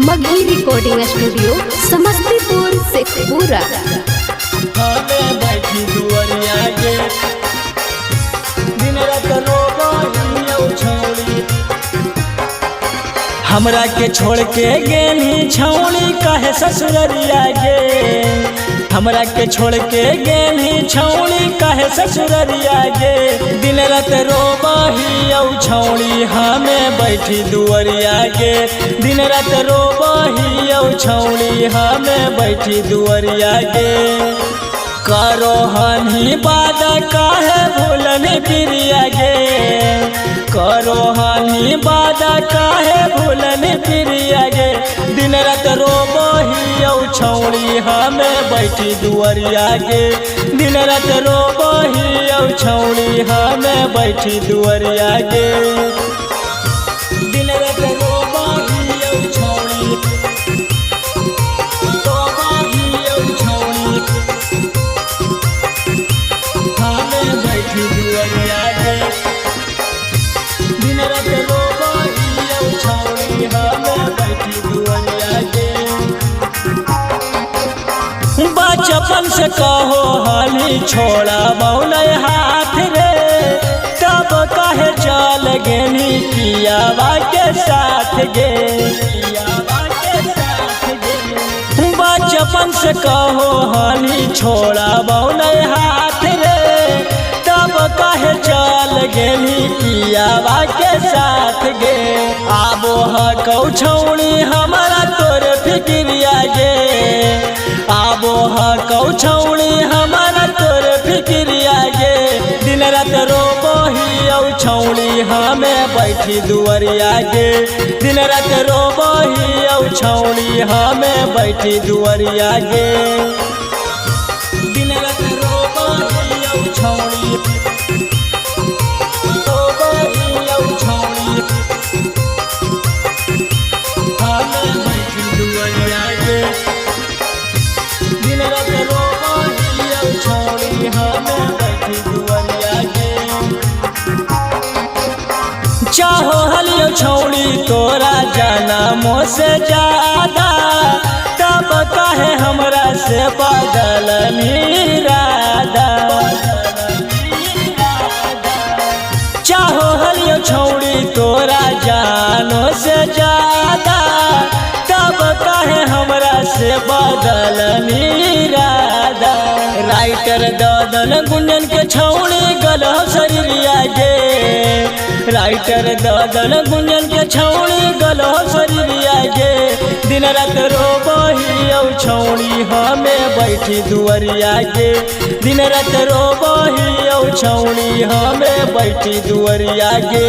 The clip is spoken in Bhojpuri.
Magahi recording studio Samastipur Sheikhpura. बैठी दुआरिया गे दिन रात रोबहियो छौड़ी हमरा के छोड़ के गेनी छौड़ी कहे ससुररिया गे हमरा के छोड़ के गेनी छौड़ी कहे ससुररिया गे दिन रात रोबहियो छौड़ी हमें बैठी दुआरिया गे दिन रात रोबहियो छौड़ी हमें बैठी दुआरिया गे करो हनी बाद काहे भूलन प्रिया गे करो हनी बाद काहे भूलन प्रिया गे दिन रात रोबहियो छौड़ी हमें बैठी दुआरिया गे दिन रात रोबहियो छौड़ी हमें बैठी दुआरिया गे दिन रात रोबहियो छौड़ी रोबहियो छौड़ी बैठी दुआरिया गे दिन रात रोबहियो छौड़ी हमें बैठी दुआरिया गे बचपन से कहो हाली छोड़ा बौले हाथ रे तब कहे चल गेनी पियावा के साथ गे बचपन से कहो हाली छोड़ा बौले हाथ रे तब कहे चल गेनी पियावा के साथ गे आबो हकौ छौड़ी हमारा तोर फिक्रिया गे आबो हकौ छौड़ी हमारा तोर फिक्रिया गे दिन रात रोबहियो छौड़ी हमें बैठी दुआरिया गे दिन रात रोबहियो छौड़ी हमें बैठी दुआरिया गे दिन रात रोबहियो छौड़ी रोबहियो छौड़ी हमें बैठी दुआरिया गे दिन रात रोबहियो छौड़ी हमें बैठी दुआरिया गे चाहो हलियो छौड़ी तोरा जाना मोसे ज्यादा तब कहे हमरा से बदल इरादा चाहो हलियो छौड़ी तोरा जानो से ज्यादा तब कहे हमरा से बदल इरादा राइटर ददन गुंजन के छौड़ी गलह शरीरिया गे राइटर ददन गुंजन के छौड़ी गलह शरीरिया गे दिन रात रोबहियो छौड़ी हमें बैठी दुआरिया गे दिन रात रोबहियो छौड़ी हमें बैठी दुआरिया गे।